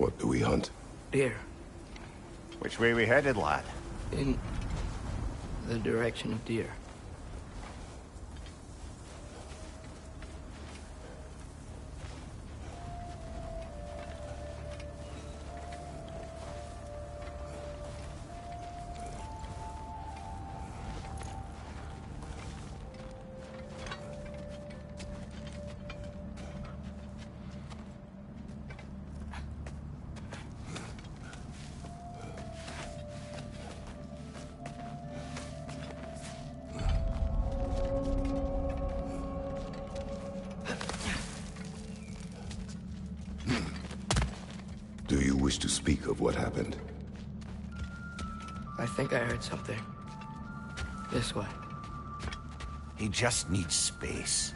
What do we hunt? Deer. Which way we headed, lad? In the direction of deer. Do you wish to speak of what happened? I think I heard something. This way. He just needs space.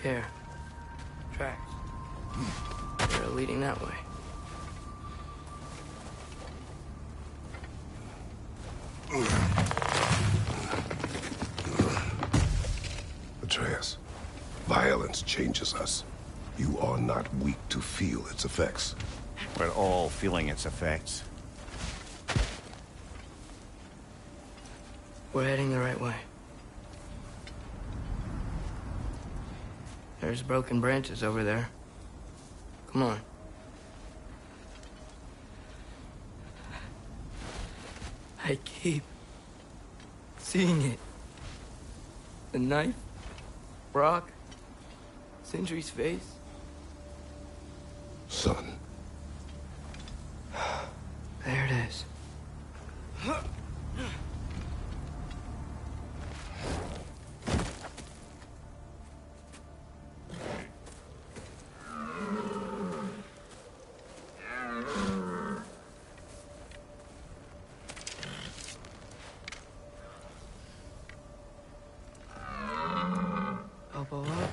Here. Tracks. They're leading that way. Atreus, violence changes us. You are not weak to feel its effects. We're all feeling its effects. We're heading the right way. There's broken branches over there. Come on. I keep seeing it. The knife, rock, Sindri's face. Son. There it is. Elbow up.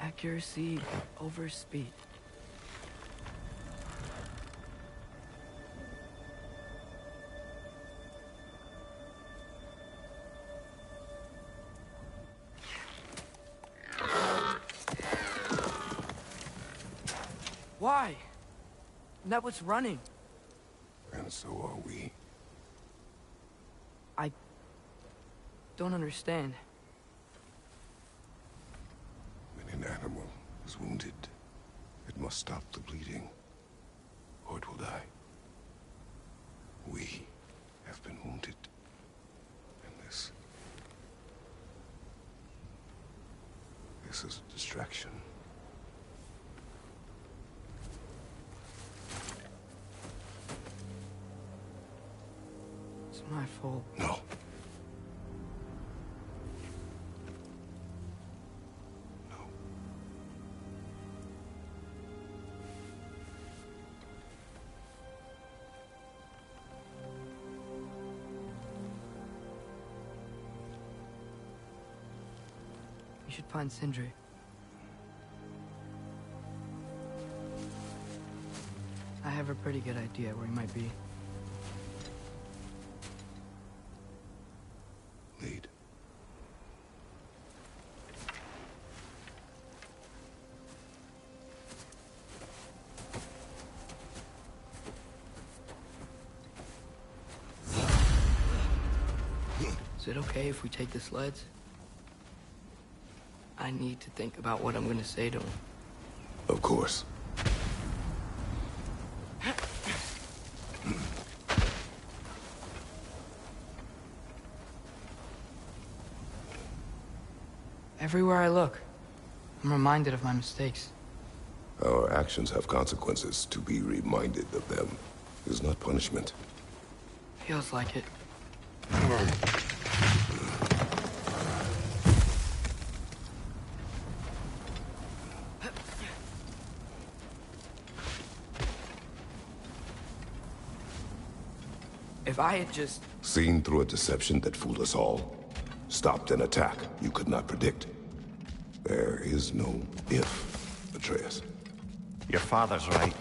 Accuracy over speed. Why? That was running. And so are we. I don't understand. When an animal is wounded, it must stop the bleeding, or it will die. We have been wounded. And this is a distraction. It's my fault. No. You should find Sindri. I have a pretty good idea where he might be. Lead. Is it okay if we take the sleds? I need to think about what I'm going to say to him. Of course. Everywhere I look, I'm reminded of my mistakes. Our actions have consequences. To be reminded of them is not punishment. Feels like it. If I had just... Seen through a deception that fooled us all. Stopped an attack you could not predict. There is no if, Atreus. Your father's right.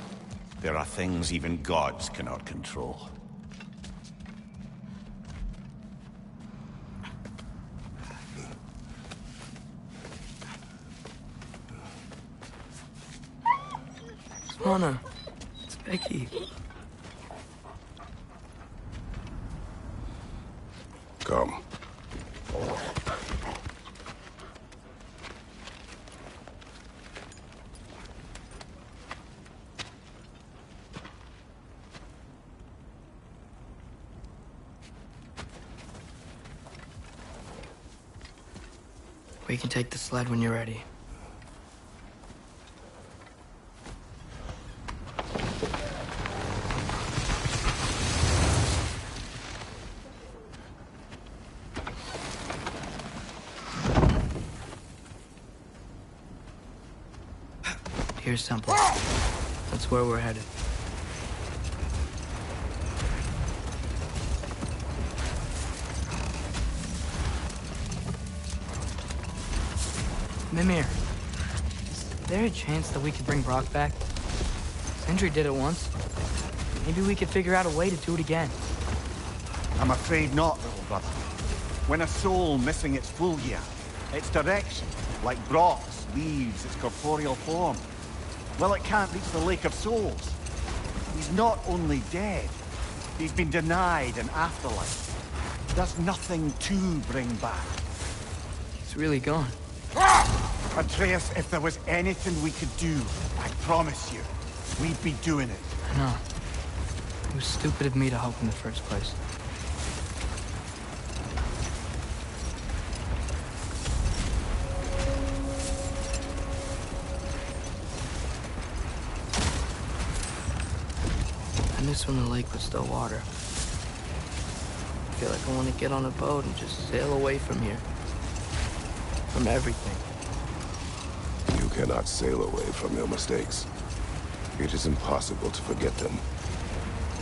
There are things even gods cannot control. Anna, it's Becky. Come. We can take the sled when you're ready. Here's Temple. That's where we're headed. Mimir, is there a chance that we could bring Brock back? Sindri did it once. Maybe we could figure out a way to do it again. I'm afraid not, little brother. When a soul missing its full gear, its direction, like Brock's, leaves its corporeal form, well, it can't reach the Lake of Souls. He's not only dead, he's been denied an afterlife. There's nothing to bring back. He's really gone. Atreus, if there was anything we could do, I promise you, we'd be doing it. I know. It was stupid of me to hope in the first place. I miss when the lake was still water. I feel like I want to get on a boat and just sail away from here. From everything. You cannot sail away from your mistakes. It is impossible to forget them.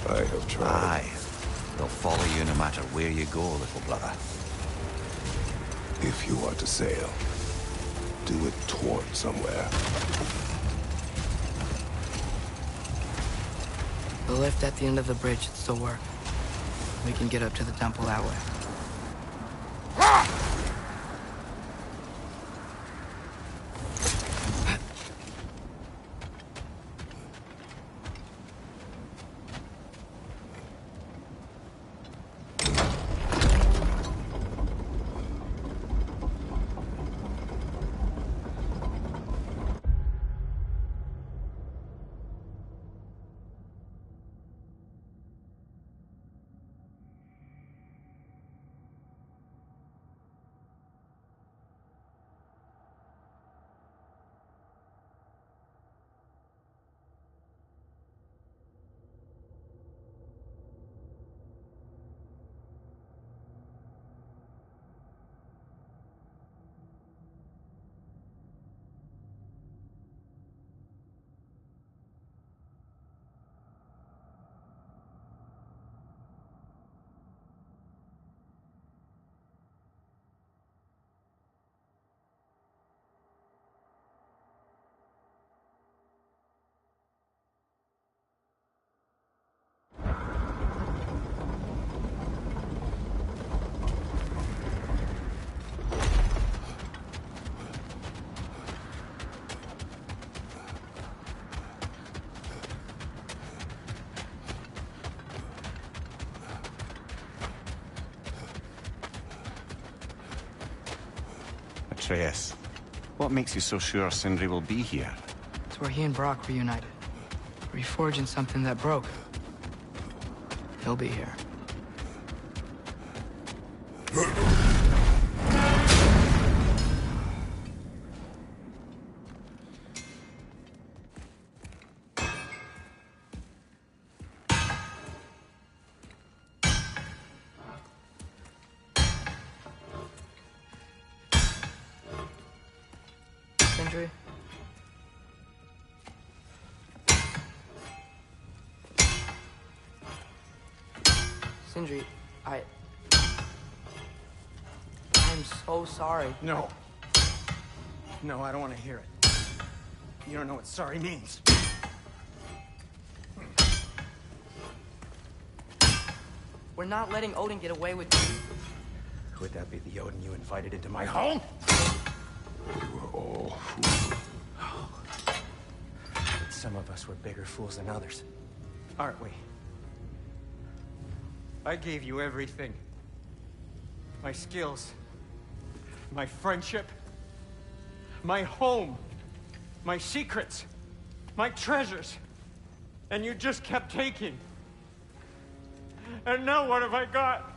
I have tried. Aye. They'll follow you no matter where you go, little brother. If you are to sail, do it toward somewhere. The lift at the end of the bridge should still work. We can get up to the temple that way. Atreus, what makes you so sure Sindri will be here? It's where he and Brock reunited. Reforging something that broke. He'll be here. Sindri? Sindri, I'm so sorry. No. No, I don't want to hear it. You don't know what sorry means. We're not letting Odin get away with this. Would that be the Odin you invited into my home? We were all fools. It's some of us were bigger fools than others. Aren't we? I gave you everything. My skills. My friendship. My home. My secrets. My treasures. And you just kept taking. And now what have I got?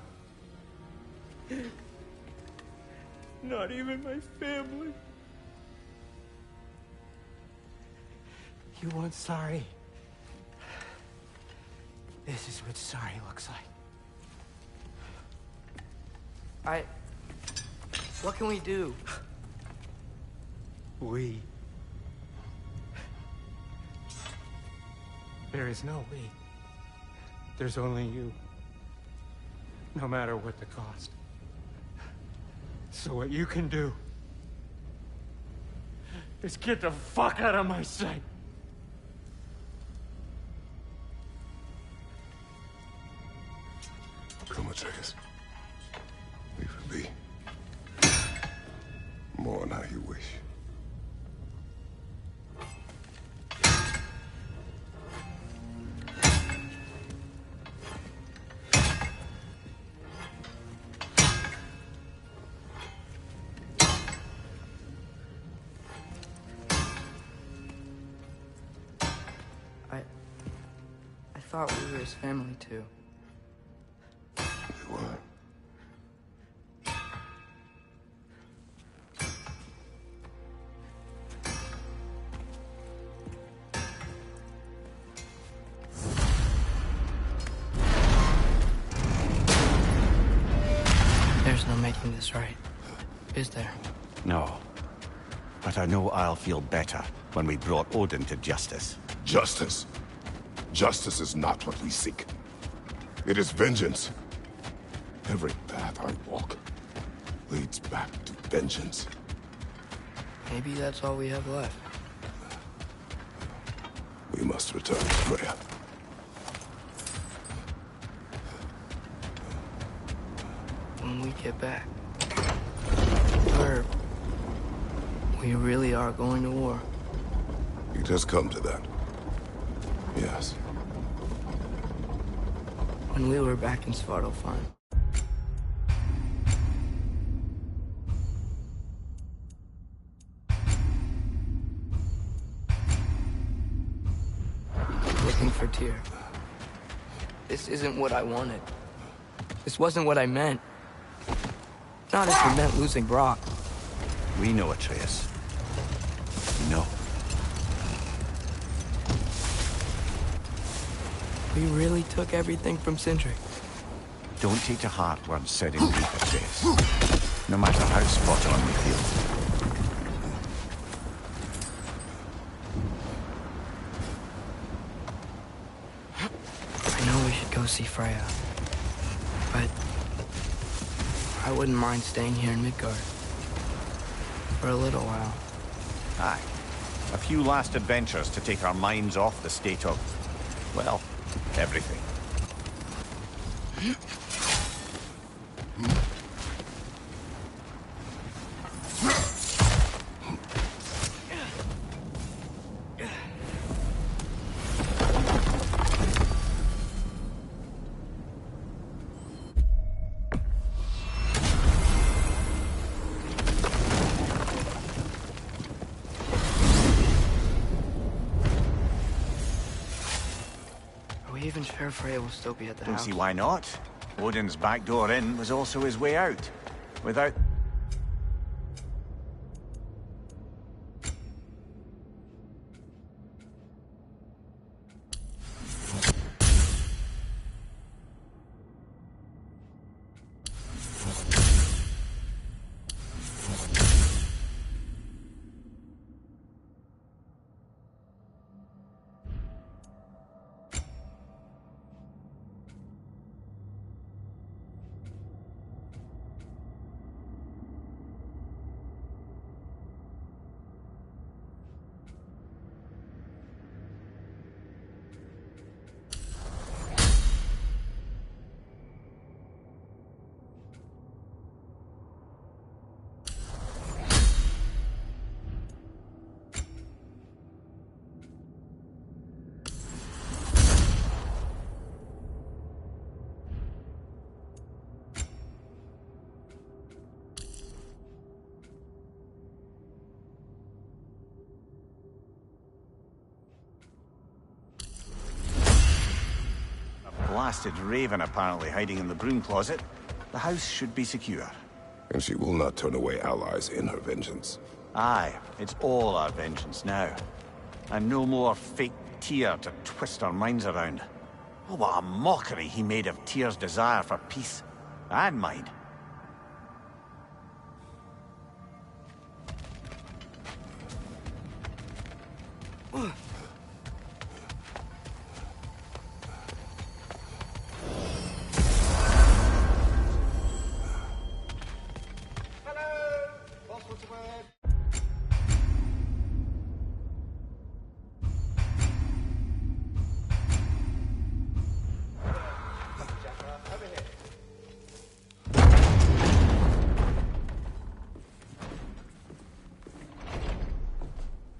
Not even my family. You want sorry? This is what sorry looks like. What can we do? We. There is no we. There's only you. No matter what the cost. So what you can do is get the fuck out of my sight. Come, Atreus. Leave it be. Mourn how you wish. I thought we were his family too. We were. There's no making this right, is there? No. But I know I'll feel better when we brought Odin to justice. Justice. Justice is not what we seek. It is vengeance. Every path I walk leads back to vengeance. Maybe that's all we have left. We must return to Freya. When we get back. We really are going to war. It has come to that. Yes. When we were back in Svartalfheim. Looking for Tyr. This isn't what I wanted. This wasn't what I meant. Not if it meant losing Brock. We know, Atreus. We know. We really took everything from Sindri. Don't take to heart words said in grief, Atreus. No matter how spot on we feel. I know we should go see Freya. But I wouldn't mind staying here in Midgard. For a little while. Aye. A few last adventures to take our minds off the state of, well, everything. Even sure Freya will still be at the Don't house. see why not. Odin's back door in was also his way out. Without... blasted raven apparently hiding in the broom closet, the house should be secure. And she will not turn away allies in her vengeance. Aye, it's all our vengeance now. And no more fake Tyr to twist our minds around. Oh, what a mockery he made of Tyr's desire for peace. And mine.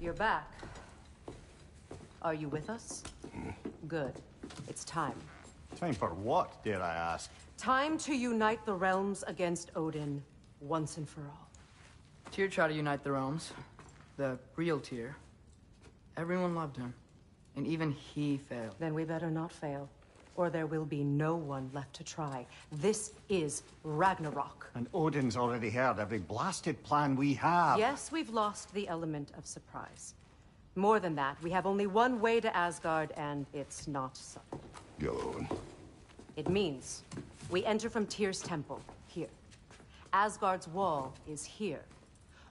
You're back. Are you with us? Good. It's time. Time for what, dare I ask? Time to unite the realms against Odin, once and for all. Tyr tried to unite the realms. The real Tyr. Everyone loved him. And even he failed. Then we better not fail, or there will be no one left to try. This is Ragnarok. And Odin's already heard every blasted plan we have. Yes, we've lost the element of surprise. More than that, we have only one way to Asgard, and it's not subtle. Yellow one. It means we enter from Tyr's temple, here. Asgard's wall is here.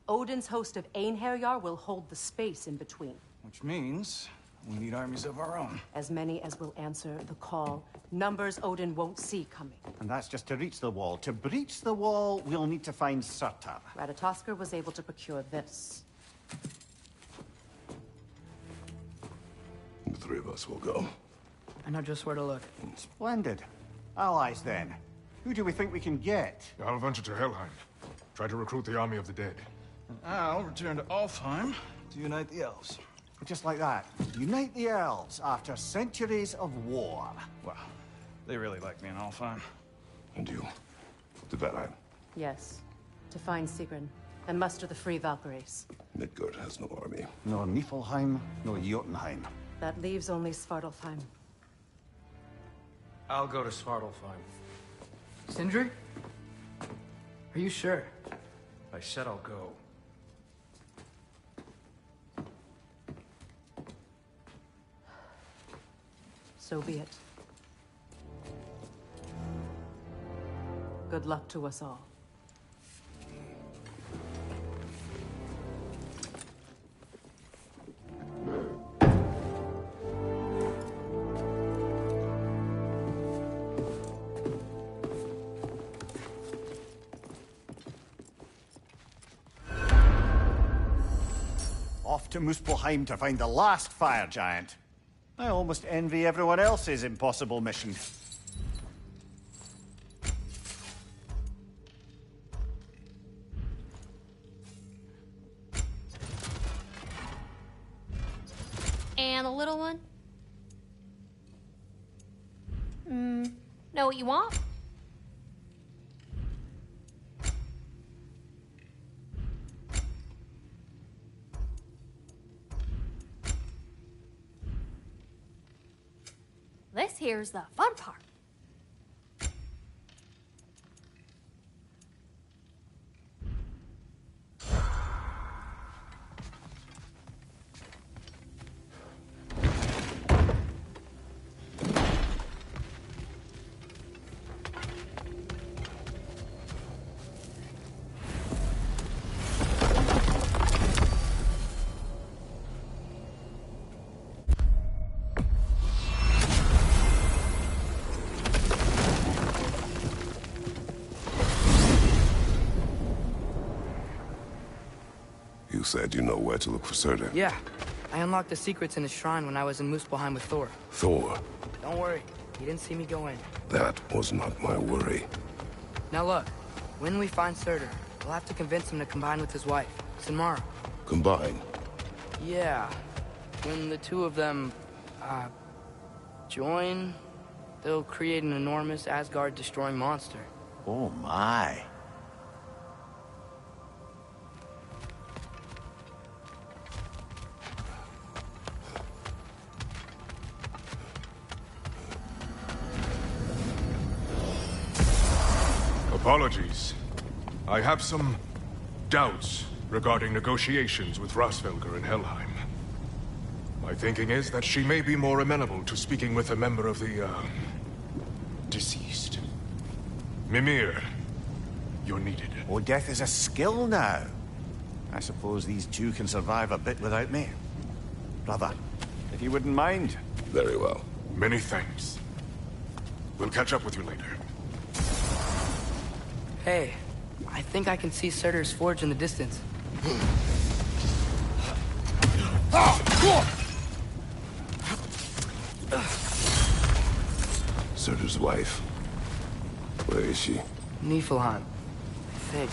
Odin's host of Einherjar will hold the space in between. Which means we need armies of our own. As many as will answer the call. Numbers Odin won't see coming. And that's just to reach the wall. To breach the wall, we'll need to find Surtur. Ratatoskr was able to procure this. The three of us will go. I know just where to look. Splendid. Allies, then. Who do we think we can get? I'll venture to Helheim. Try to recruit the army of the dead. And I'll return to Alfheim to unite the elves. Just like that. Unite the elves after centuries of war. Well, they really like me in Alfheim. And you? To Valheim. Yes. To find Sigrun and muster the free Valkyries. Midgard has no army. Nor Niflheim, nor Jotunheim. That leaves only Svartalfheim. I'll go to Svartalfheim. Sindri? Are you sure? I said I'll go. So be it. Good luck to us all. Off to Muspelheim to find the last fire giant. I almost envy everyone else's impossible mission. And the little one? Know what you want? This here's the fun part. You said you know where to look for Surtur. Yeah. I unlocked the secrets in his shrine when I was in Muspelheim with Thor. Thor. Don't worry. He didn't see me go in. That was not my worry. Now look. When we find Surtur, we'll have to convince him to combine with his wife, Sinmara. Combine. Yeah. When the two of them, join, they'll create an enormous Asgard-destroying monster. Oh my. Apologies. I have some doubts regarding negotiations with Rasfelger in Helheim. My thinking is that she may be more amenable to speaking with a member of the, deceased. Mimir, you're needed. Oh, death is a skill now. I suppose these two can survive a bit without me. Brother, if you wouldn't mind. Very well. Many thanks. We'll catch up with you later. Hey, I think I can see Surtur's forge in the distance. Surtur's wife. Where is she? Niflheim, I think.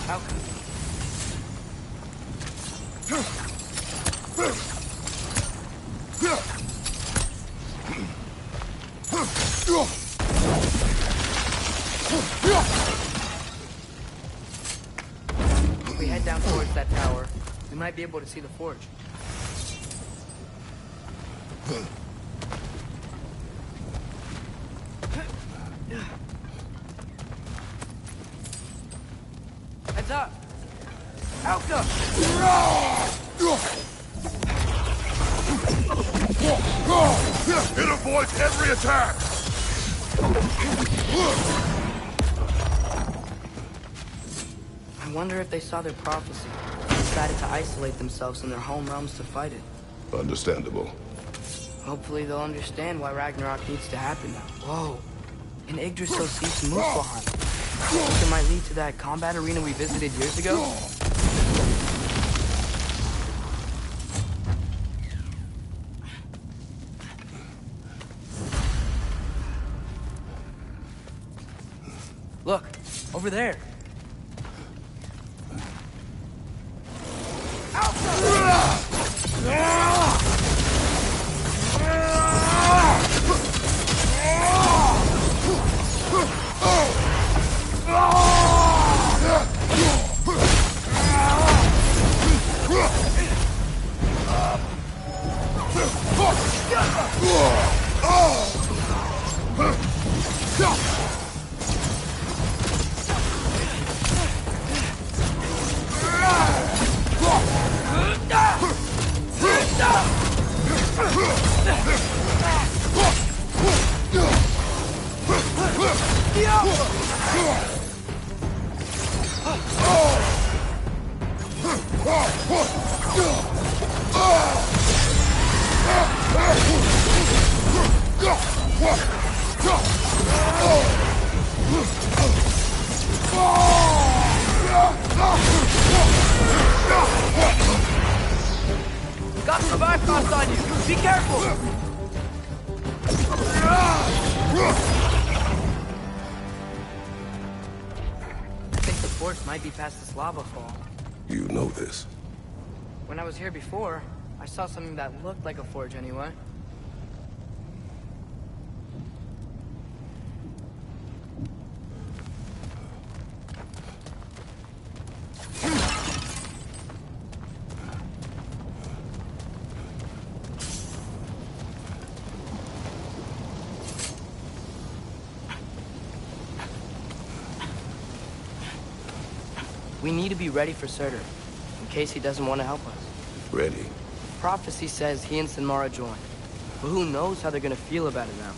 How come? If we head down towards that tower, we might be able to see the forge. Heads up! Alka! It avoids every attack! I wonder if they saw their prophecy and decided to isolate themselves in their home realms to fight it. Understandable. Hopefully they'll understand why Ragnarok needs to happen now. Whoa. And Yggdrasil sees Muspelheim. Think it might lead to that combat arena we visited years ago? Look, over there. Got some bypass on you! Be careful! I think the forge might be past this lava fall. You know this. When I was here before, I saw something that looked like a forge anyway. We need to be ready for Surtur, in case he doesn't want to help us. Ready? Prophecy says he and Sinmara join, but who knows how they're gonna feel about it now.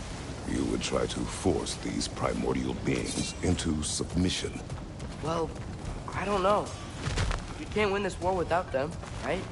You would try to force these primordial beings into submission. Well, I don't know. You can't win this war without them, right?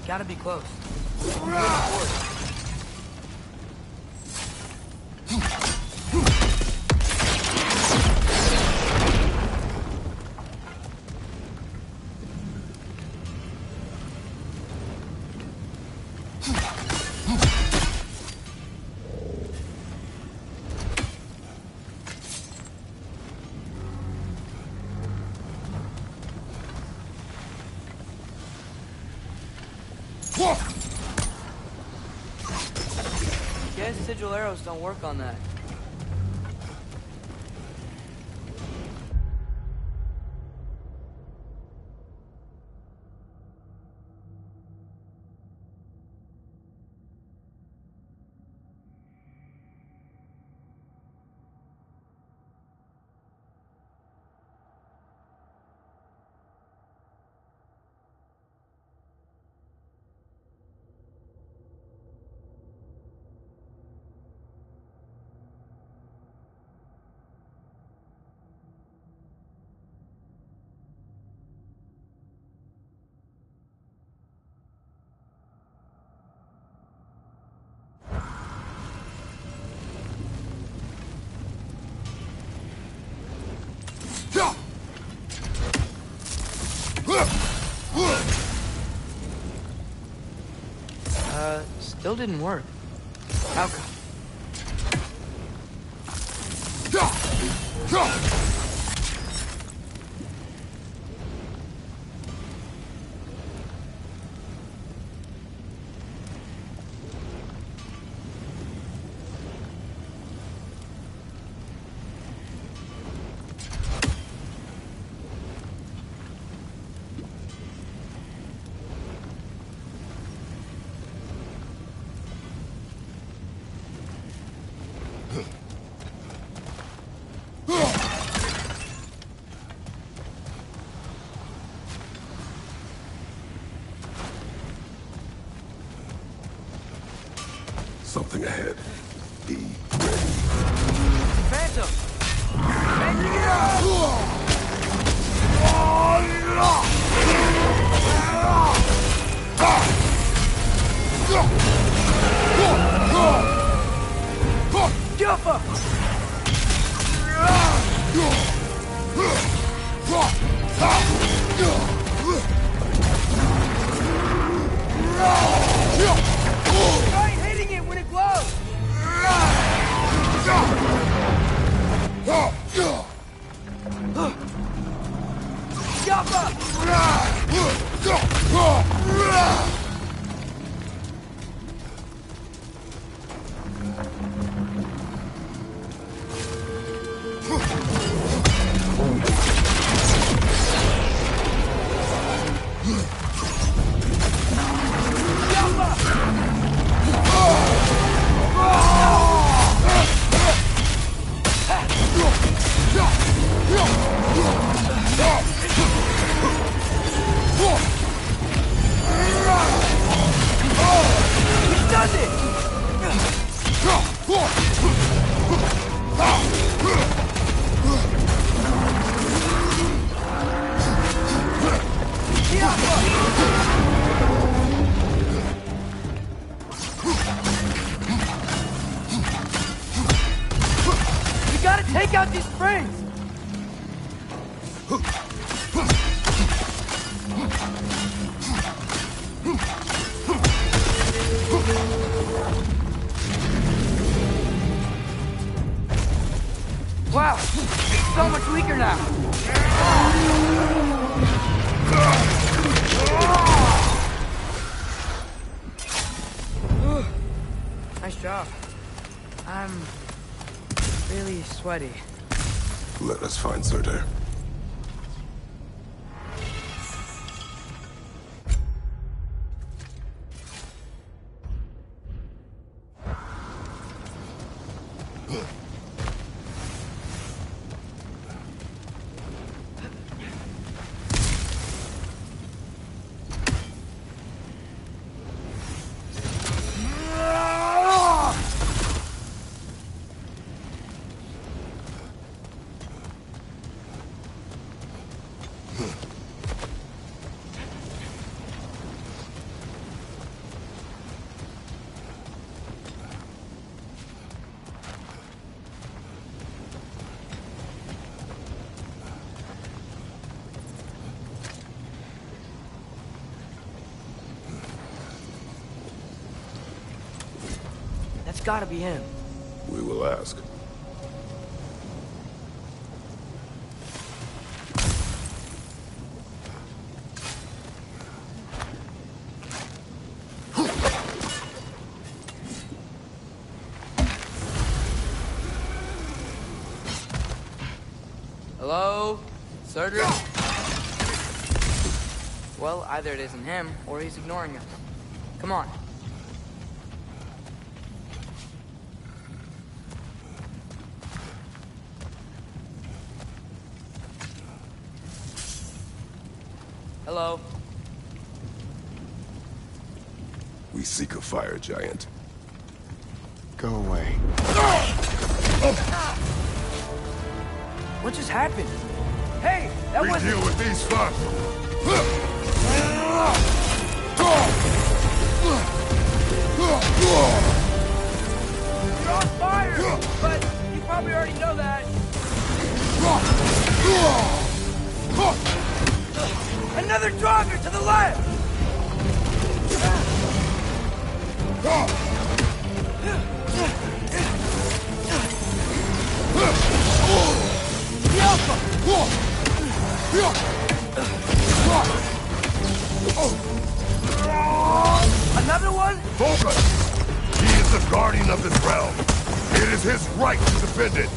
Gotta be close. Guess sigil arrows don't work on that. Still didn't work. How come? Something ahead. Be ready. Phantom! Changing it up! Jump up! Try hitting it when it glows! Jump up! We gotta take out these springs! Wow, it's so much weaker now. Nice job. I'm really sweaty. Let us find Surtur. gotta be him. We will ask. Hello? Surtur? Well, either it isn't him, or he's ignoring us. Come on. Hello? We seek a fire giant. Go away. What just happened? Hey, that We wasn't... deal with these first. You're on fire! But you probably already know that. Another Draugr to the left! Another one? Focus! He is the guardian of this realm. It is his right to defend it.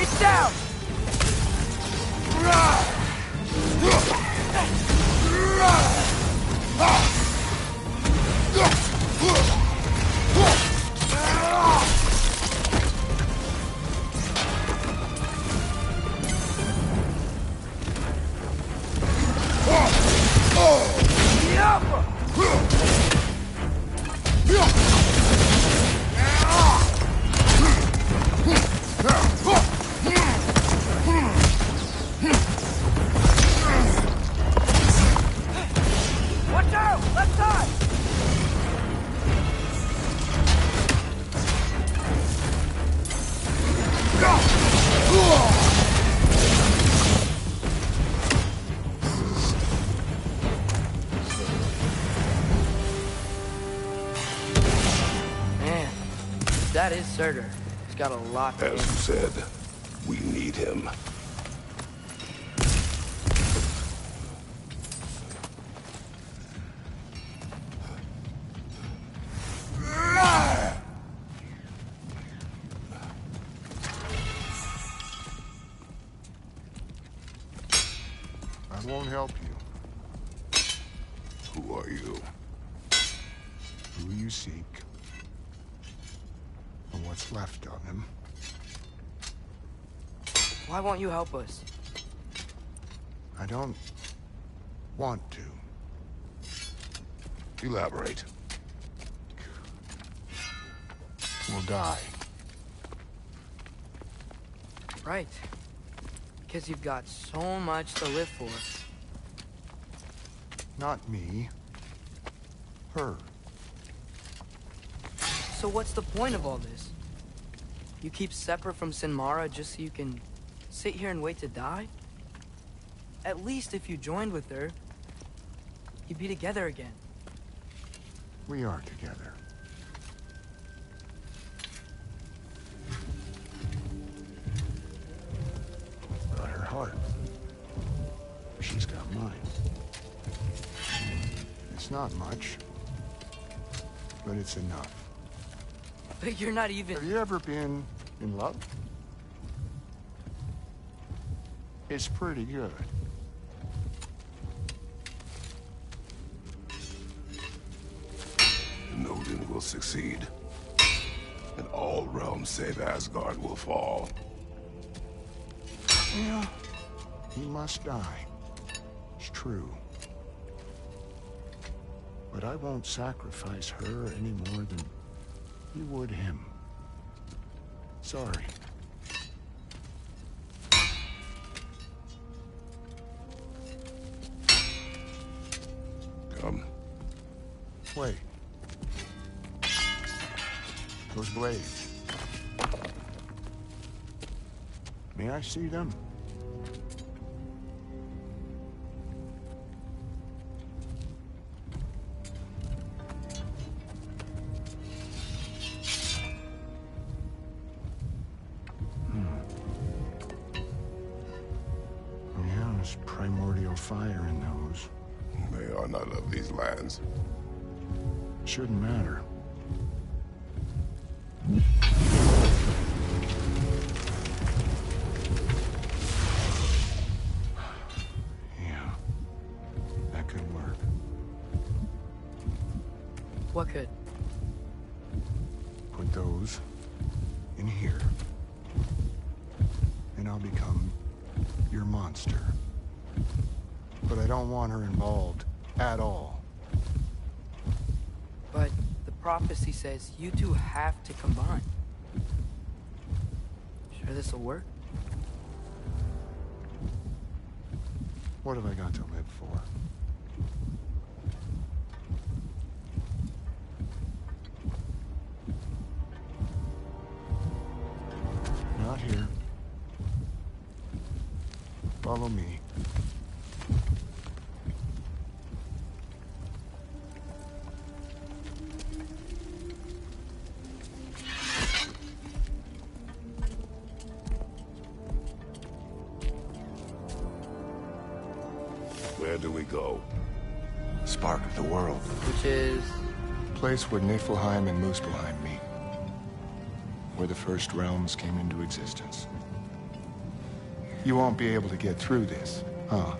It's down! Watch out! Left side! Man, that is Surtur. He's got a lot to As you said, we need him. I won't help you. Who are you? Who you seek, and what's left of him. Why won't you help us? I don't want to. Elaborate. We'll die. Right. Because you've got so much to live for. Not me. Her. So what's the point of all this? You keep separate from Sinmara just so you can sit here and wait to die? At least if you joined with her, you'd be together again. We are together. heart. She's got mine. It's not much, but it's enough. But you're not even... Have you ever been in love? It's pretty good. And Odin will succeed. And all realms save Asgard will fall. Yeah, he must die. It's true. But I won't sacrifice her any more than you would him. Sorry. Come. Wait. Those blades. May I see them? Yeah, there's primordial fire in those. They are not of these lands. Shouldn't matter. Yeah, that could work. What could? Put those in here, and I'll become your monster. But I don't want her involved at all. But the prophecy says you two have to combine. Sure this'll work? What have I got to live for? Not here. Follow me. Where do we go? Spark of the world. Which is... Place where Niflheim and Muspelheim meet. Where the first realms came into existence. You won't be able to get through this, huh?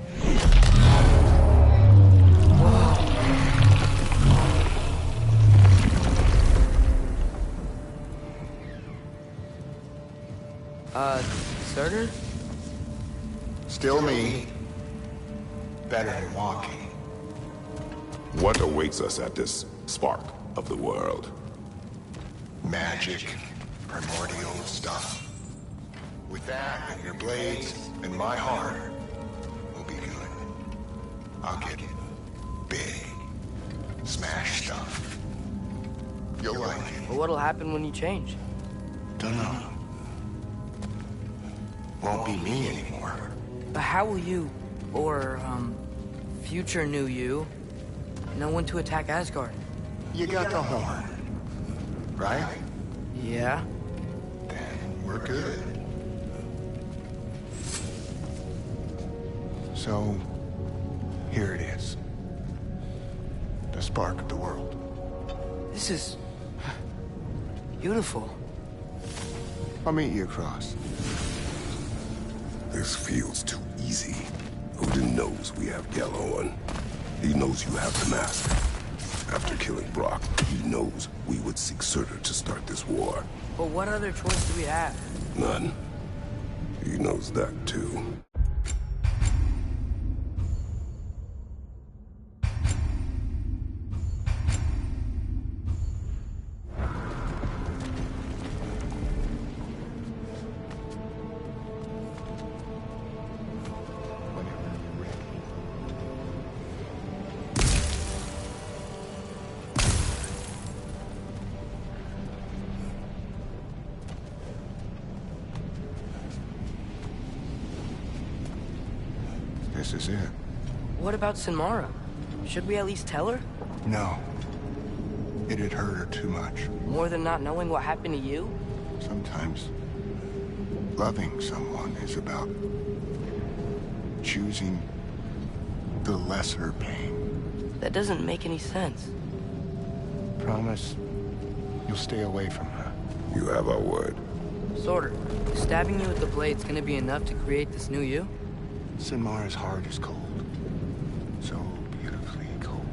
Surtur? Still me. Better than walking. What awaits us at this spark of the world? Magic, primordial stuff. With that and your blades and my heart, we'll be good. I'll get big. Smash stuff. You'll like it. Well, what'll happen when you change? Dunno. Won't be me anymore. But how will you, or, future new you, know when to attack Asgard? You got the horn, right? Yeah? Then we're good. So, here it is. The spark of the world. This is... beautiful. I'll meet you across. This feels too easy. Odin knows we have Gjallarhorn. He knows you have the mask. After killing Brock, he knows we would seek Surtur to start this war. But what other choice do we have? None. He knows that too. This is it. What about Sinmara? Should we at least tell her? No. It'd hurt her too much. More than not knowing what happened to you? Sometimes loving someone is about choosing the lesser pain. That doesn't make any sense. Promise you'll stay away from her. You have our word. Sort of. Stabbing you with the blade's gonna be enough to create this new you? Sinmara's heart is cold. So beautifully cold.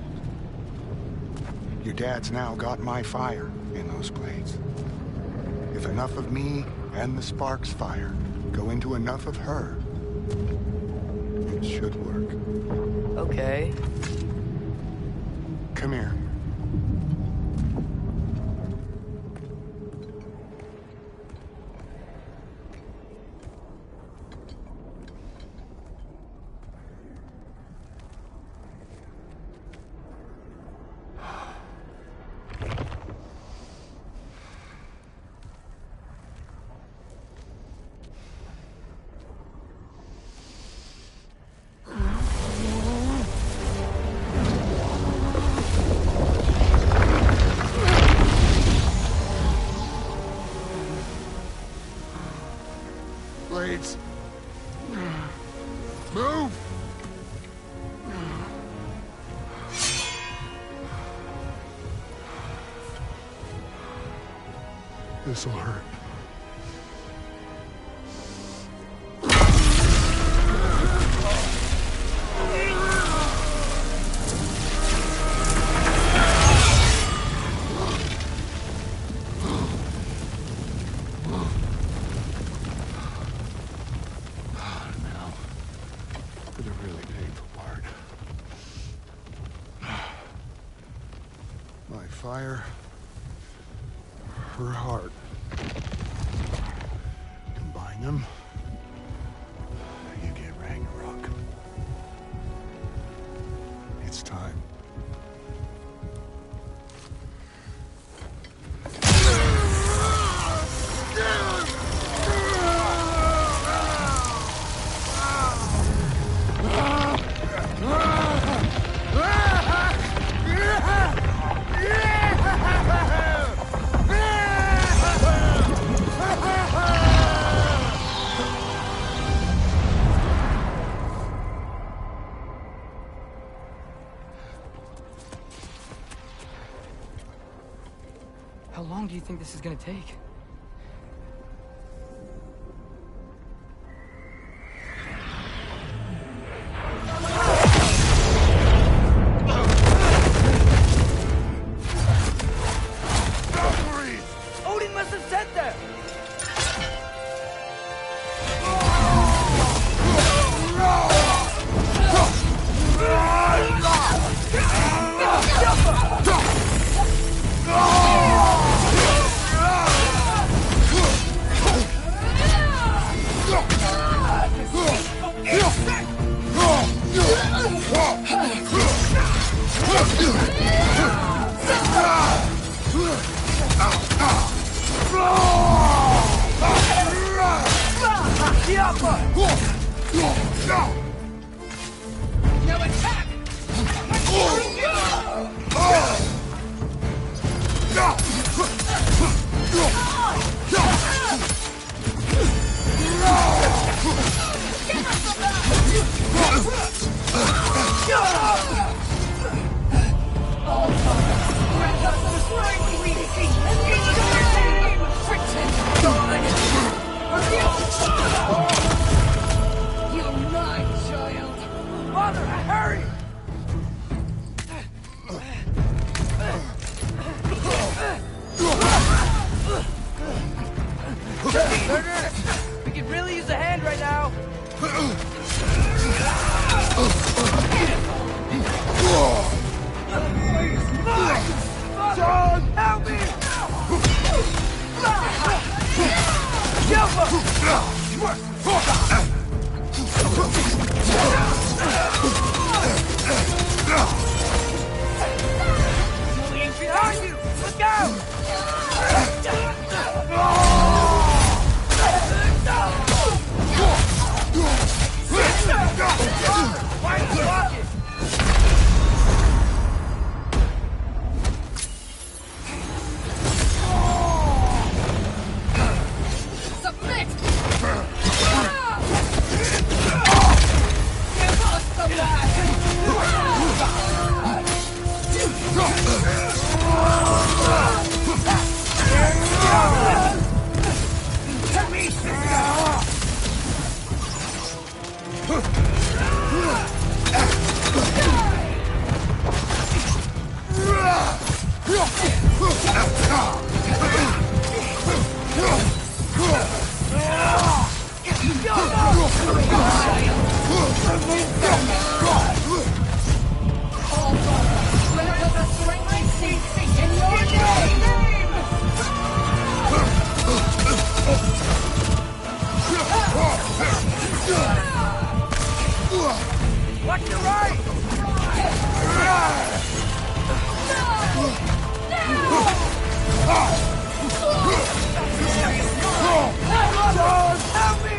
Your dad's now got my fire in those blades. If enough of me and the spark's fire go into enough of her, it should work. Okay. Come here. Blades. Move! This'll hurt. Fire, her heart. Combine them, you get Ragnarok. It's time. How long do you think this is gonna take? Odin must have sent them! Now attack! You're mine, child! Mother, hurry! Turner, we could really use a hand right now. John, help me! Behind you! Look out! Watch your right! Help me!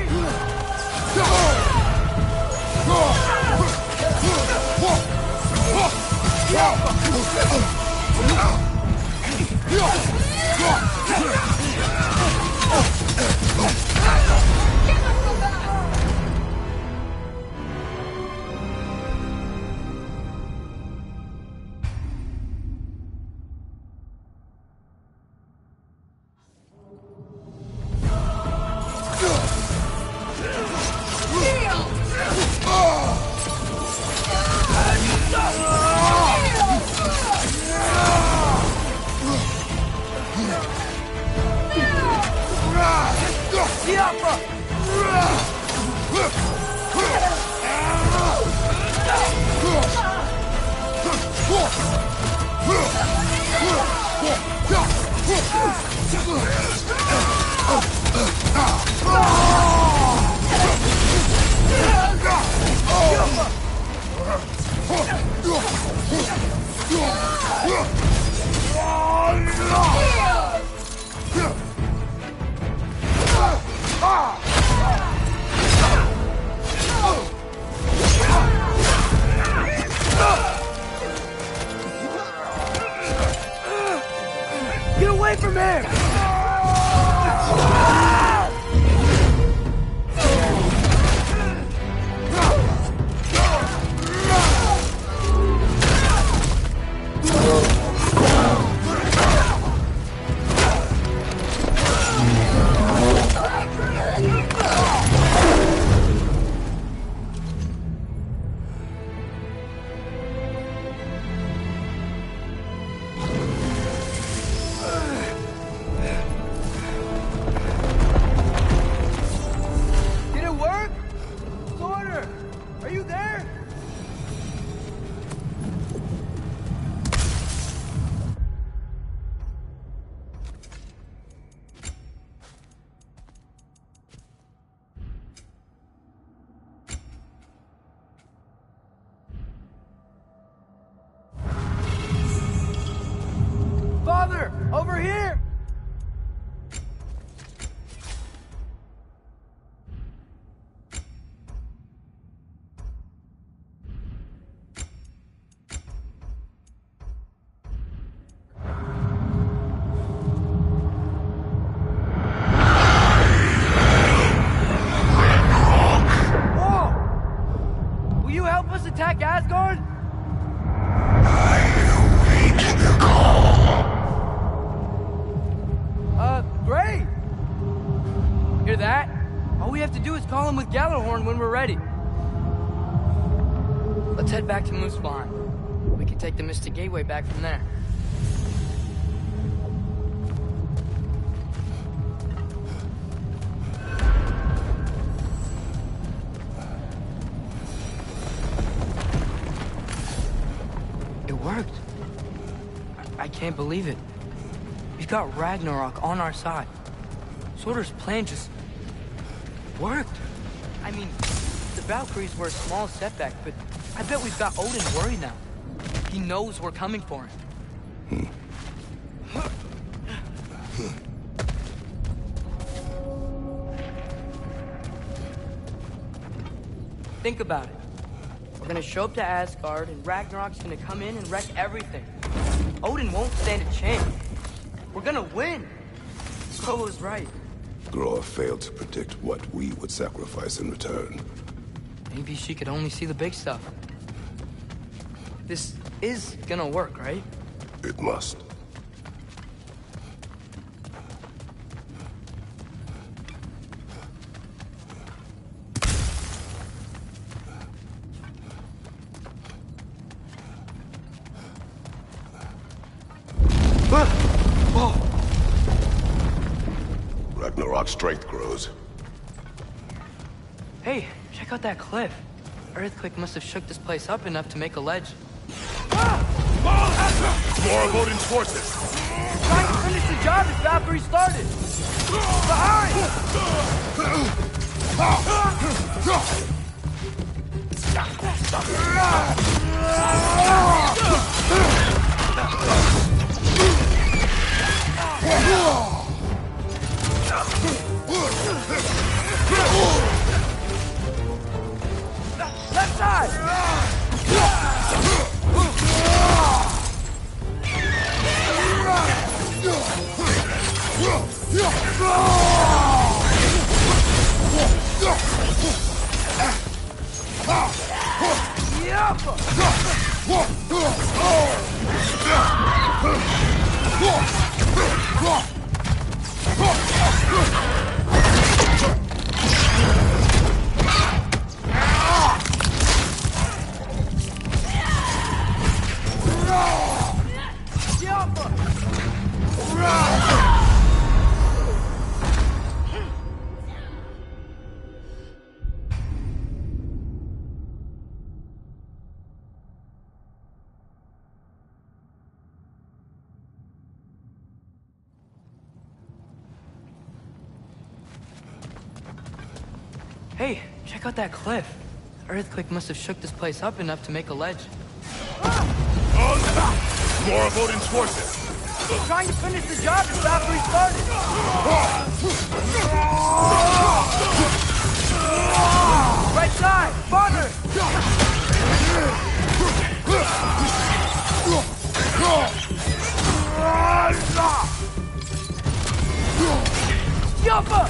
Get away from him! Father, over here! Whoa! Will you help us attack Asgard? Great! Hear that? All we have to do is call him with Gjallarhorn when we're ready. Let's head back to Muspelheim. We can take the Mystic Gateway back from there. It worked. I can't believe it. We've got Ragnarok on our side. Surtur's plan just worked. I mean, the Valkyries were a small setback, but I bet we've got Odin worried now. He knows we're coming for him. Think about it. We're gonna show up to Asgard, and Ragnarok's gonna come in and wreck everything. Odin won't stand a chance. We're gonna win. Groa was right. Groa failed to predict what we would sacrifice in return. Maybe she could only see the big stuff. This is gonna work, right? It must. our strength grows. Hey, check out that cliff. Earthquake must have shook this place up enough to make a ledge. More of Odin's forces! Trying to finish the job as Valkyrie started! Behind! Left side! Hey, check out that cliff. Earthquake must have shook this place up enough to make a ledge. More of Odin's forces! Trying to finish the job as Valkyrie started! Right side! Farther! Jumper!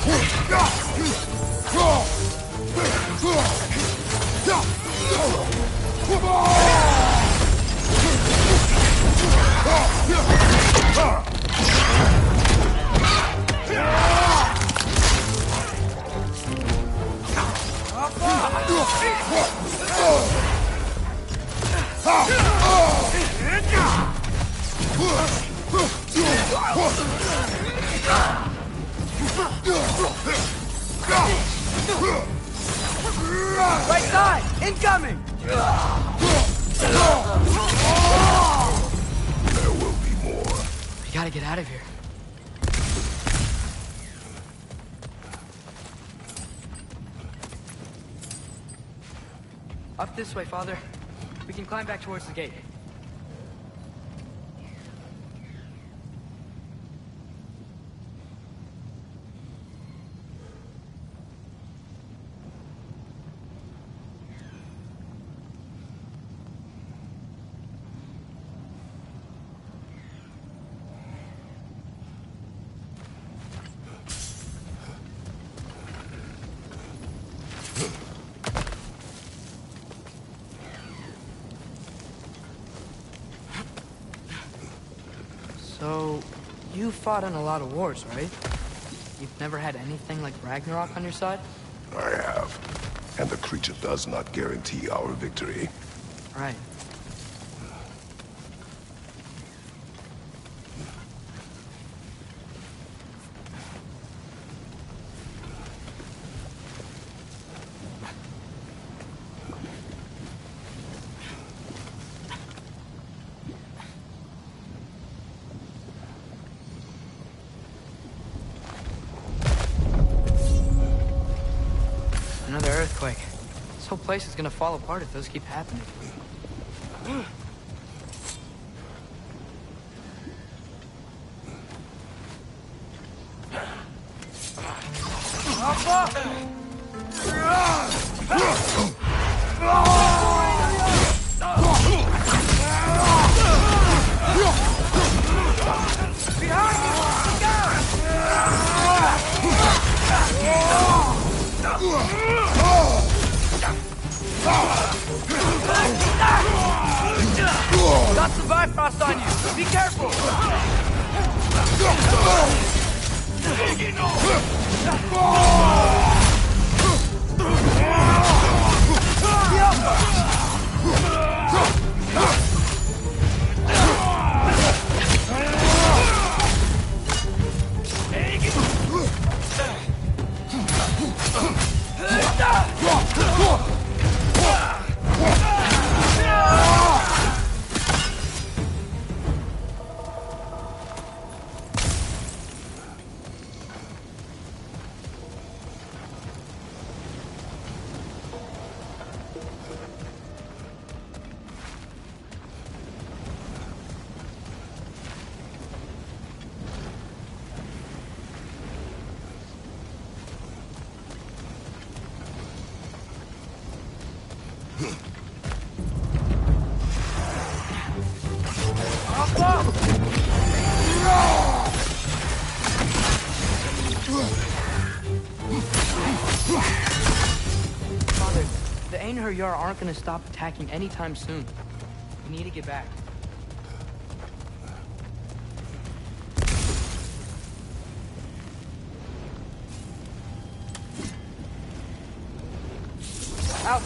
Right side! Incoming! There will be more. We gotta get out of here. Up this way, Father. We can climb back towards the gate. So, you fought in a lot of wars, right? You've never had anything like Ragnarok on your side? I have. And the creature does not guarantee our victory. Right. Another earthquake. This whole place is gonna fall apart if those keep happening. Got some Bifrost on you! Be careful! Father, the Einherjar aren't gonna stop attacking anytime soon. We need to get back. Out!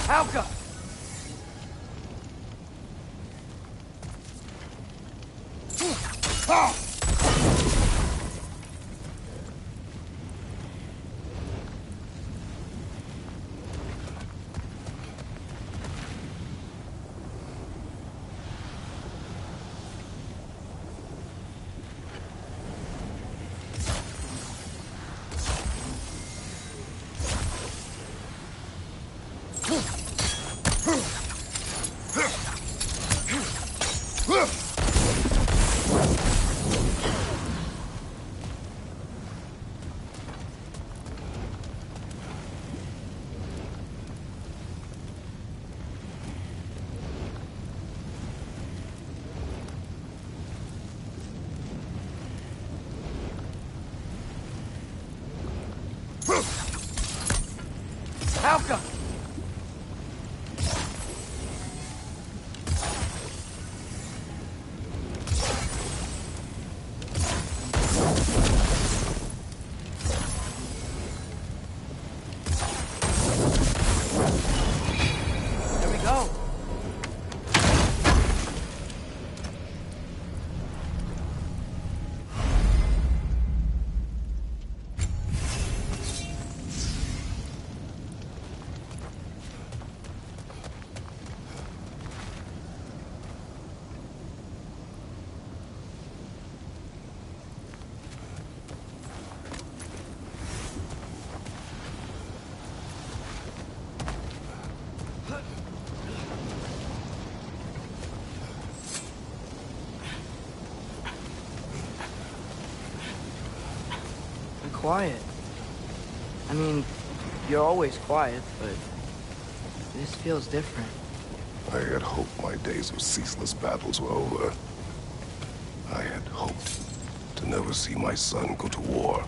Alka! Alka! There we go. Quiet. I mean, you're always quiet, but this feels different. I had hoped my days of ceaseless battles were over. I had hoped to never see my son go to war.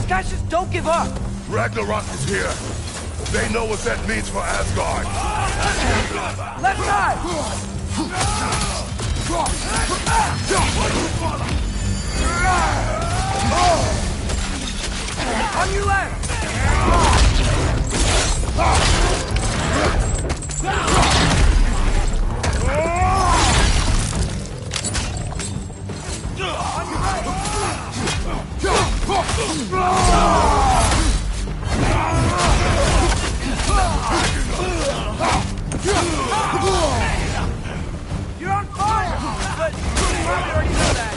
Guys, just don't give up! Ragnarok is here! They know what that means for Asgard! Left side! On your left! You're on fire! But you probably already know that.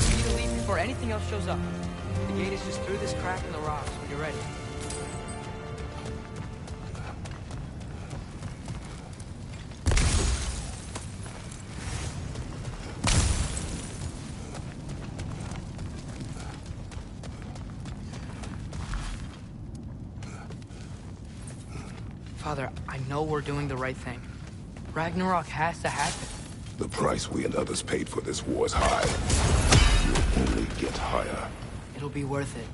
You need to leave before anything else shows up. The gate is just through this crack in the rocks when you're ready. Father, I know we're doing the right thing. Ragnarok has to happen. The price we and others paid for this war is high. You'll only get higher. It'll be worth it.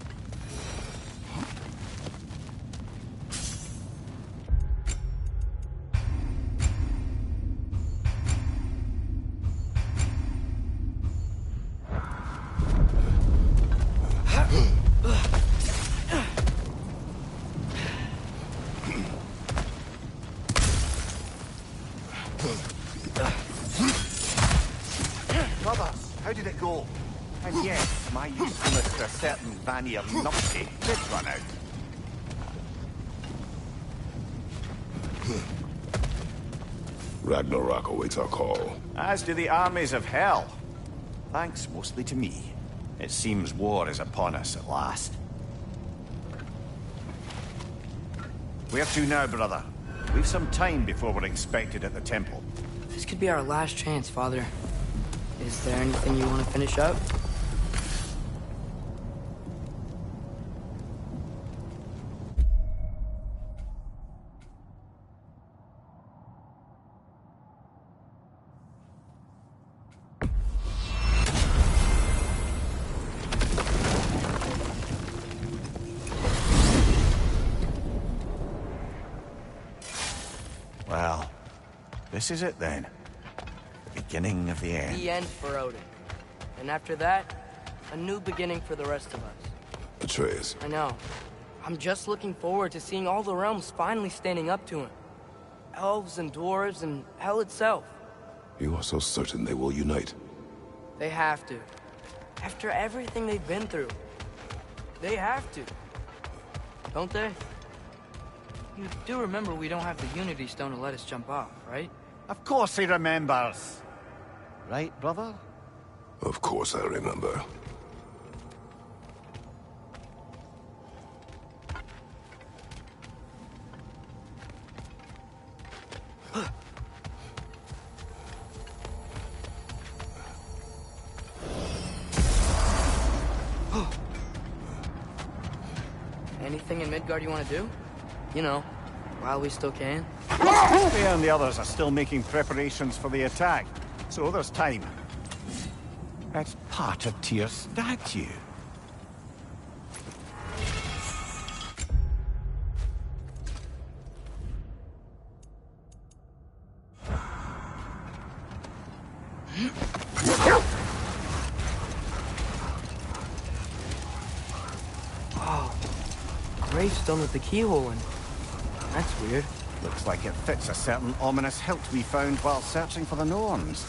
Brothers, how did it go? And yes, my usefulness to a certain Vanir numpty did run out. Ragnarok awaits our call. As do the armies of hell. Thanks mostly to me. It seems war is upon us at last. Where to now, brother? We've some time before we're expected at the temple. This could be our last chance, Father. Is there anything you want to finish up? Well, this is it then. The beginning of the end. The end for Odin. And after that, a new beginning for the rest of us. Atreus. I know. I'm just looking forward to seeing all the realms finally standing up to him. Elves and dwarves and hell itself. You are so certain they will unite. They have to. After everything they've been through. They have to. Don't they? You do remember we don't have the Unity Stone to let us jump off, right? Of course he remembers. Right, brother? Of course I remember. Anything in Midgard you want to do? You know, while we still can. They and the others are still making preparations for the attack, so there's time. It's part of Tyr's statue. Oh, gravestone with the keyhole in it. That's weird. Looks like it fits a certain ominous hilt we found while searching for the Norns.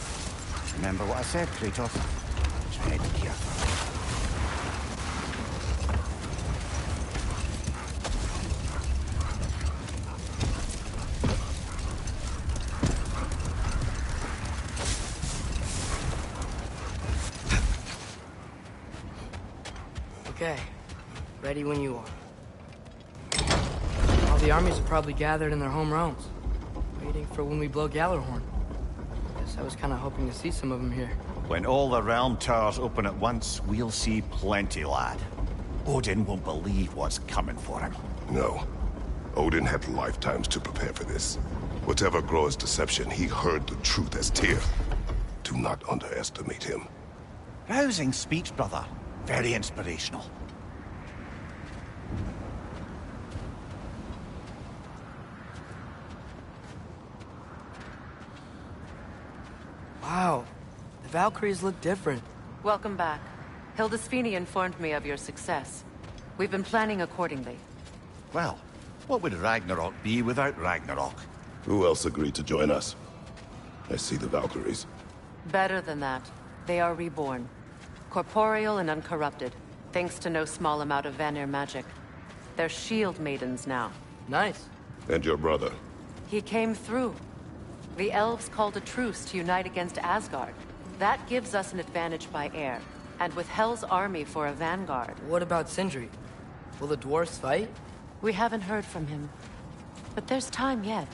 Remember what I said, Kratos? Tread carefully. Okay, ready when you are. All the armies are probably gathered in their home realms, waiting for when we blow Gallarhorn. Guess I was kind of hoping to see some of them here. When all the realm towers open at once, we'll see plenty, lad. Odin won't believe what's coming for him. No. Odin had lifetimes to prepare for this. Whatever Groa's deception, he heard the truth as Tyr. Do not underestimate him. Rousing speech, brother. Very inspirational. The Valkyries look different. Welcome back. Hildisfini informed me of your success. We've been planning accordingly. Well, what would Ragnarok be without Ragnarok? Who else agreed to join us? I see the Valkyries. Better than that. They are reborn. Corporeal and uncorrupted, thanks to no small amount of Vanir magic. They're shield maidens now. Nice. And your brother? He came through. The elves called a truce to unite against Asgard. That gives us an advantage by air, and with Hell's army for a vanguard. What about Sindri? Will the dwarves fight? We haven't heard from him. But there's time yet.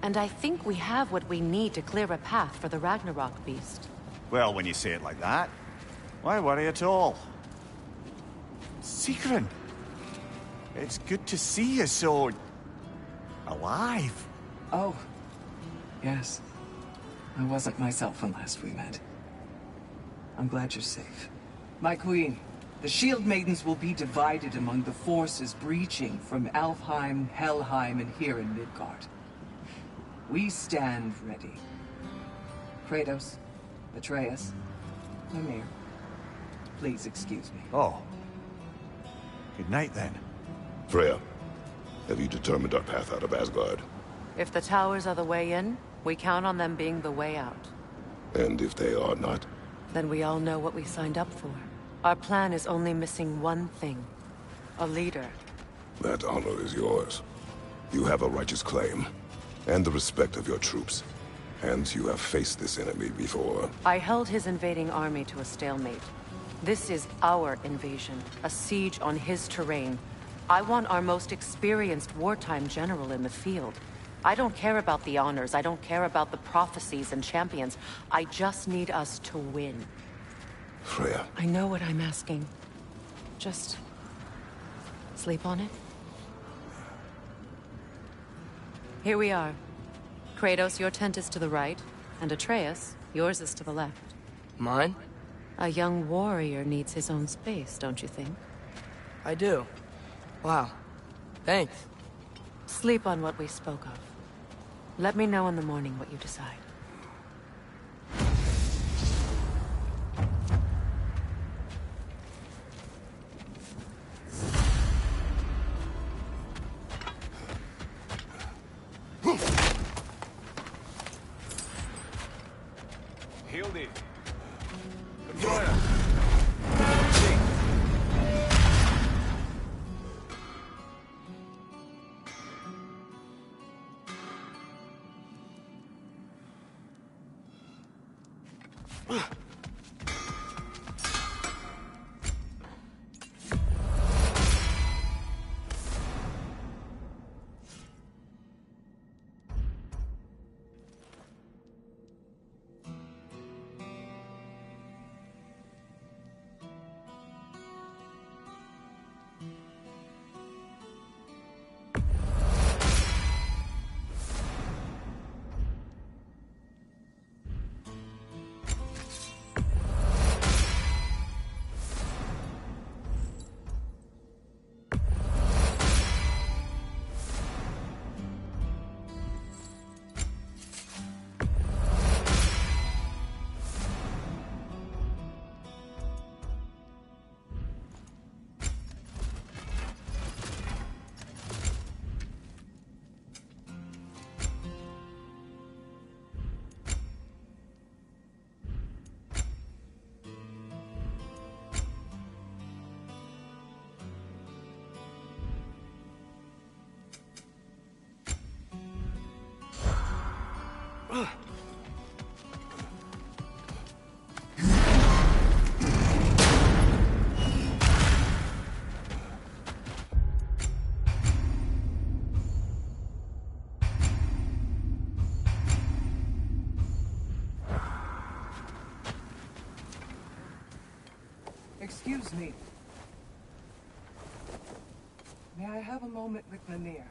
And I think we have what we need to clear a path for the Ragnarok beast. Well, when you say it like that, why worry at all? Sigrun! It's good to see you so... alive. Oh. Yes. I wasn't myself when last we met. I'm glad you're safe. My queen, the Shield Maidens will be divided among the forces breaching from Alfheim, Helheim, and here in Midgard. We stand ready. Kratos, Atreus, Mimir, please excuse me. Oh. Good night, then. Freya, have you determined our path out of Asgard? If the towers are the way in, we count on them being the way out. And if they are not? Then we all know what we signed up for. Our plan is only missing one thing. A leader. That honor is yours. You have a righteous claim, and the respect of your troops. And you have faced this enemy before. I held his invading army to a stalemate. This is our invasion, a siege on his terrain. I want our most experienced wartime general in the field. I don't care about the honors, I don't care about the prophecies and champions. I just need us to win. Freya. I know what I'm asking. Just... sleep on it? Here we are. Kratos, your tent is to the right, and Atreus, yours is to the left. Mine? A young warrior needs his own space, don't you think? I do. Wow. Thanks. Sleep on what we spoke of. Let me know in the morning what you decide. Hildy. Excuse me. May I have a moment with Mimir?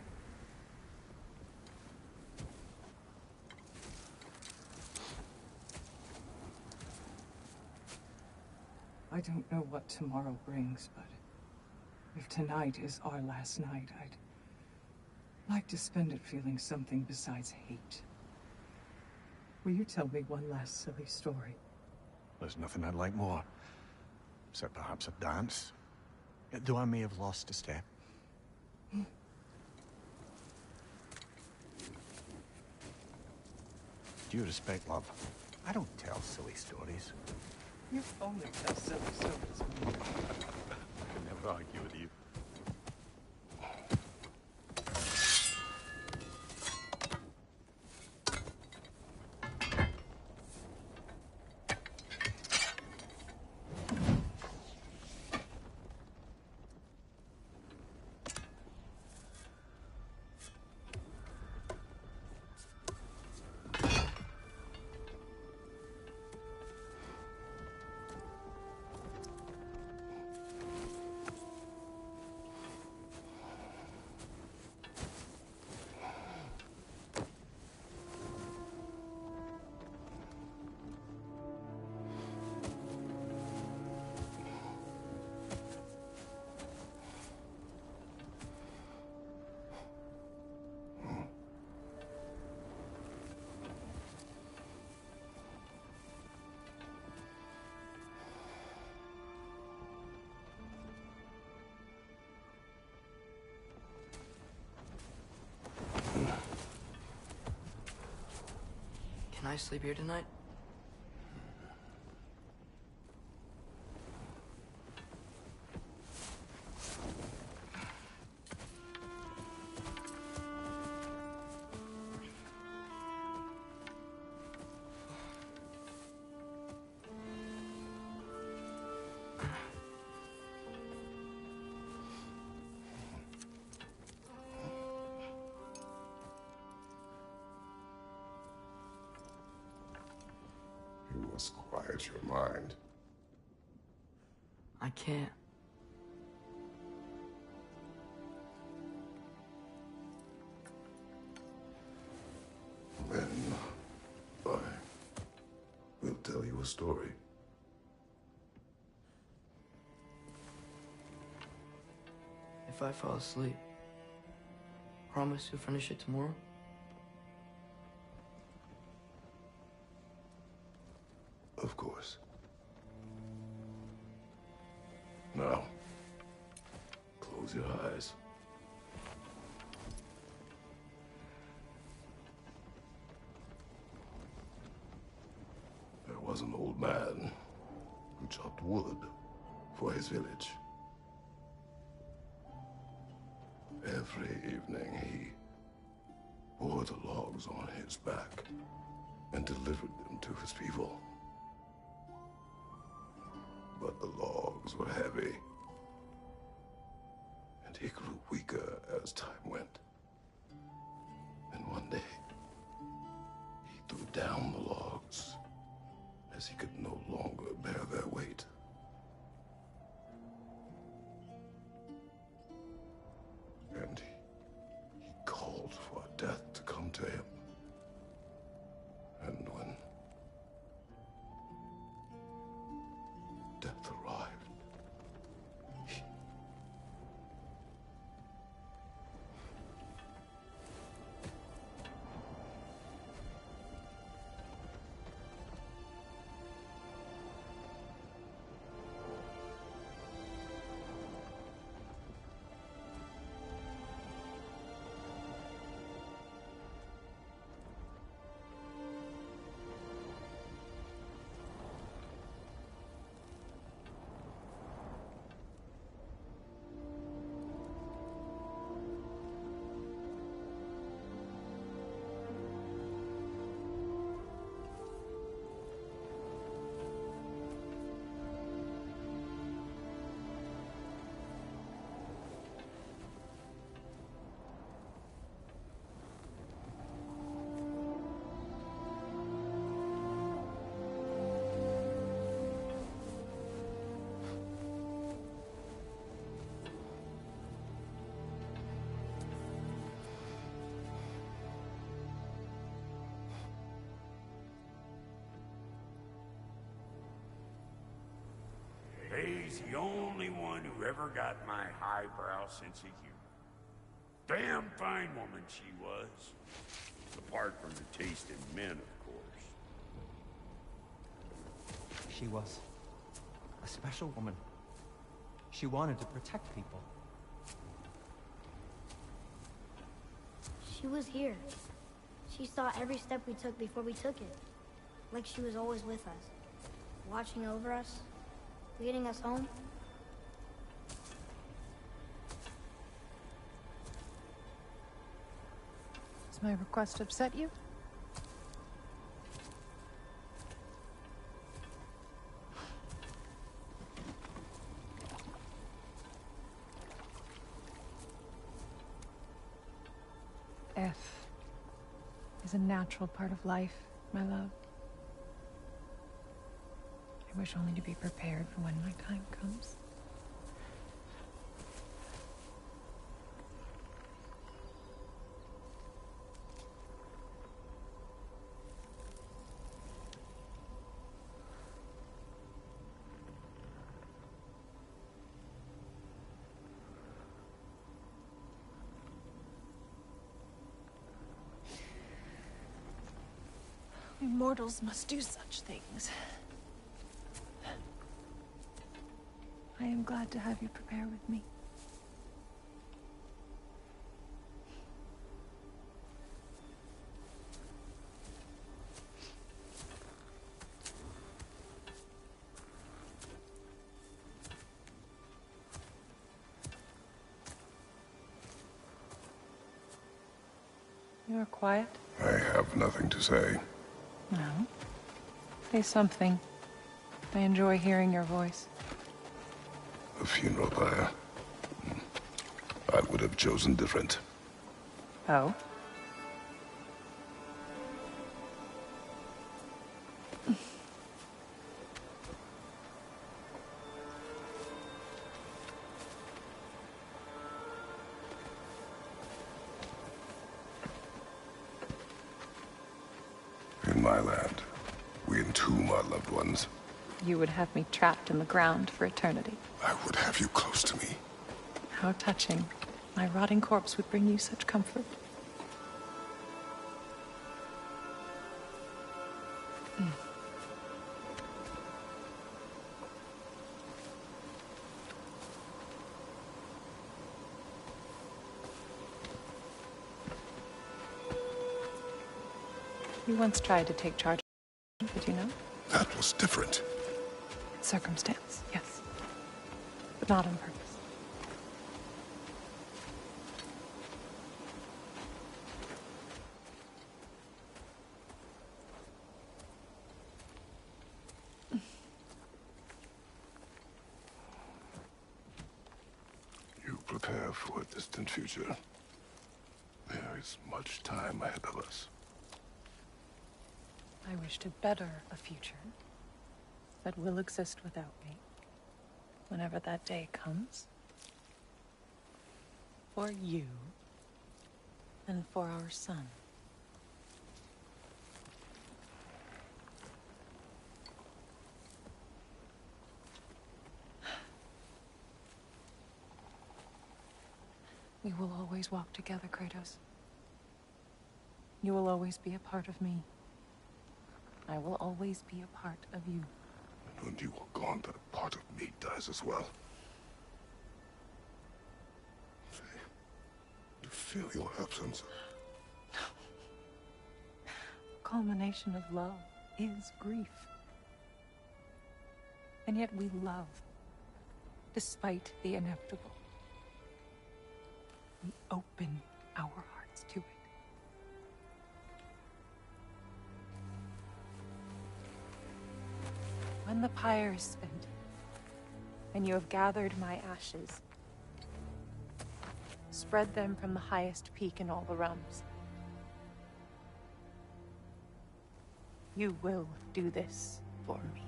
I don't know what tomorrow brings, but if tonight is our last night, I'd like to spend it feeling something besides hate. Will you tell me one last silly story? There's nothing I'd like more. Except perhaps a dance. Though I may have lost a step. Due respect, love. I don't tell silly stories. You only tell silly stories. I can never argue with you. Can I sleep here tonight? You must quiet your mind. I can't. Then I will tell you a story. If I fall asleep, promise you'll finish it tomorrow? Of course. Now, close your eyes. There was an old man who chopped wood for his village. Every evening he bore the logs on his back and delivered them to his people. But the logs were heavy, and he grew weaker as time went. And one day, he threw down the logs as he could no longer bear their weight. And he called for death to come to him. And when death arrived, He's the only one who ever got my highbrow sense of humor. Damn fine woman she was. Apart from the taste in men, of course. she was. A special woman. She wanted to protect people. She was here. She saw every step we took before we took it. Like she was always with us. Watching over us. Leading us home. Does my request upset you? F is a natural part of life, my love. I wish only to be prepared for when my time comes. We mortals must do such things. I am glad to have you prepare with me. You are quiet? I have nothing to say. No. Say something. I enjoy hearing your voice. A funeral pyre. I would have chosen different. Oh? In my land, we entomb our loved ones. You would have me trapped in the ground for eternity. I would have you close to me. How touching. My rotting corpse would bring you such comfort. You once tried to take charge, did you know? That was different. Circumstance, yes. But not on purpose. You prepare for a distant future. There is much time ahead of us. I wish to better a future that will exist without me, whenever that day comes. For you, and for our son. We will always walk together, Kratos. You will always be a part of me. I will always be a part of you. And when you are gone, that part of me dies as well. To feel your absence. Culmination of love is grief. And yet we love, despite the inevitable. We open our hearts to it. When the pyre is spent, and you have gathered my ashes, spread them from the highest peak in all the realms. You will do this for me.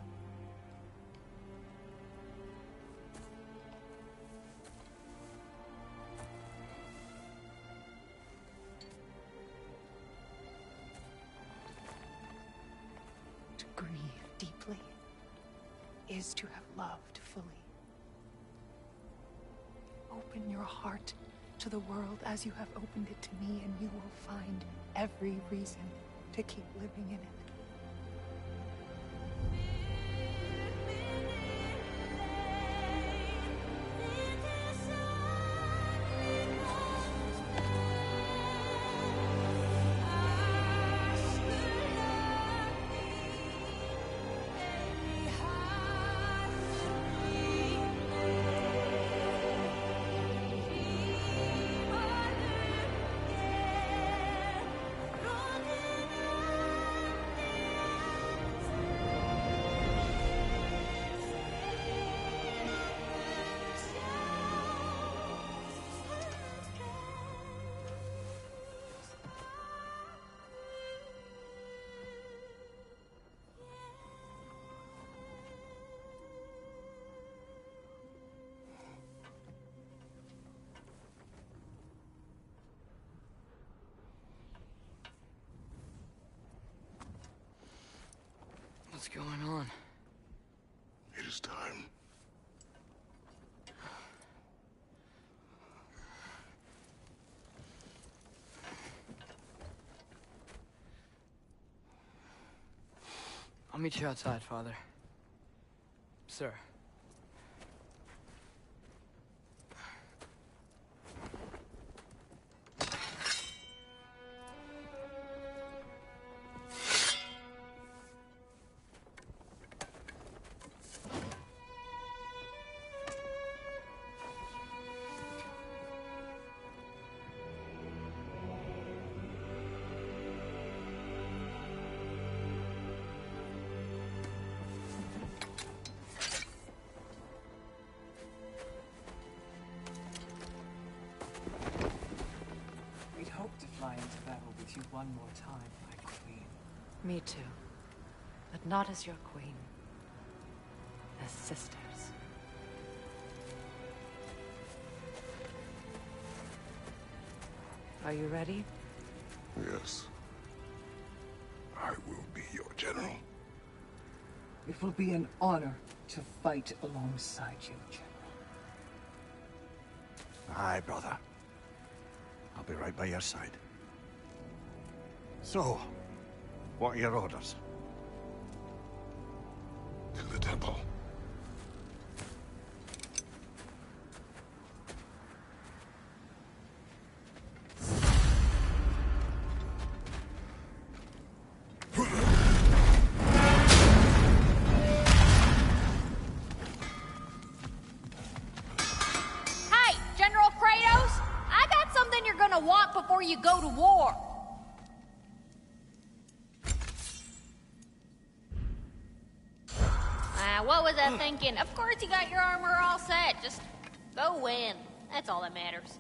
To grieve deeply is to have loved fully. Open your heart to the world as you have opened it to me, and you will find every reason to keep living in it. going on? It is time. I'll meet you outside, Father. Sir. One more time, my queen. Me too. But not as your queen. As sisters. Are you ready? Yes. I will be your general. It will be an honor to fight alongside you, General. Aye, brother. I'll be right by your side. So, what are your orders? To the temple. Hey, General Kratos! I got something you're gonna want before you go to war. What was I thinking? Of course you got your armor all set. Just go win. That's all that matters.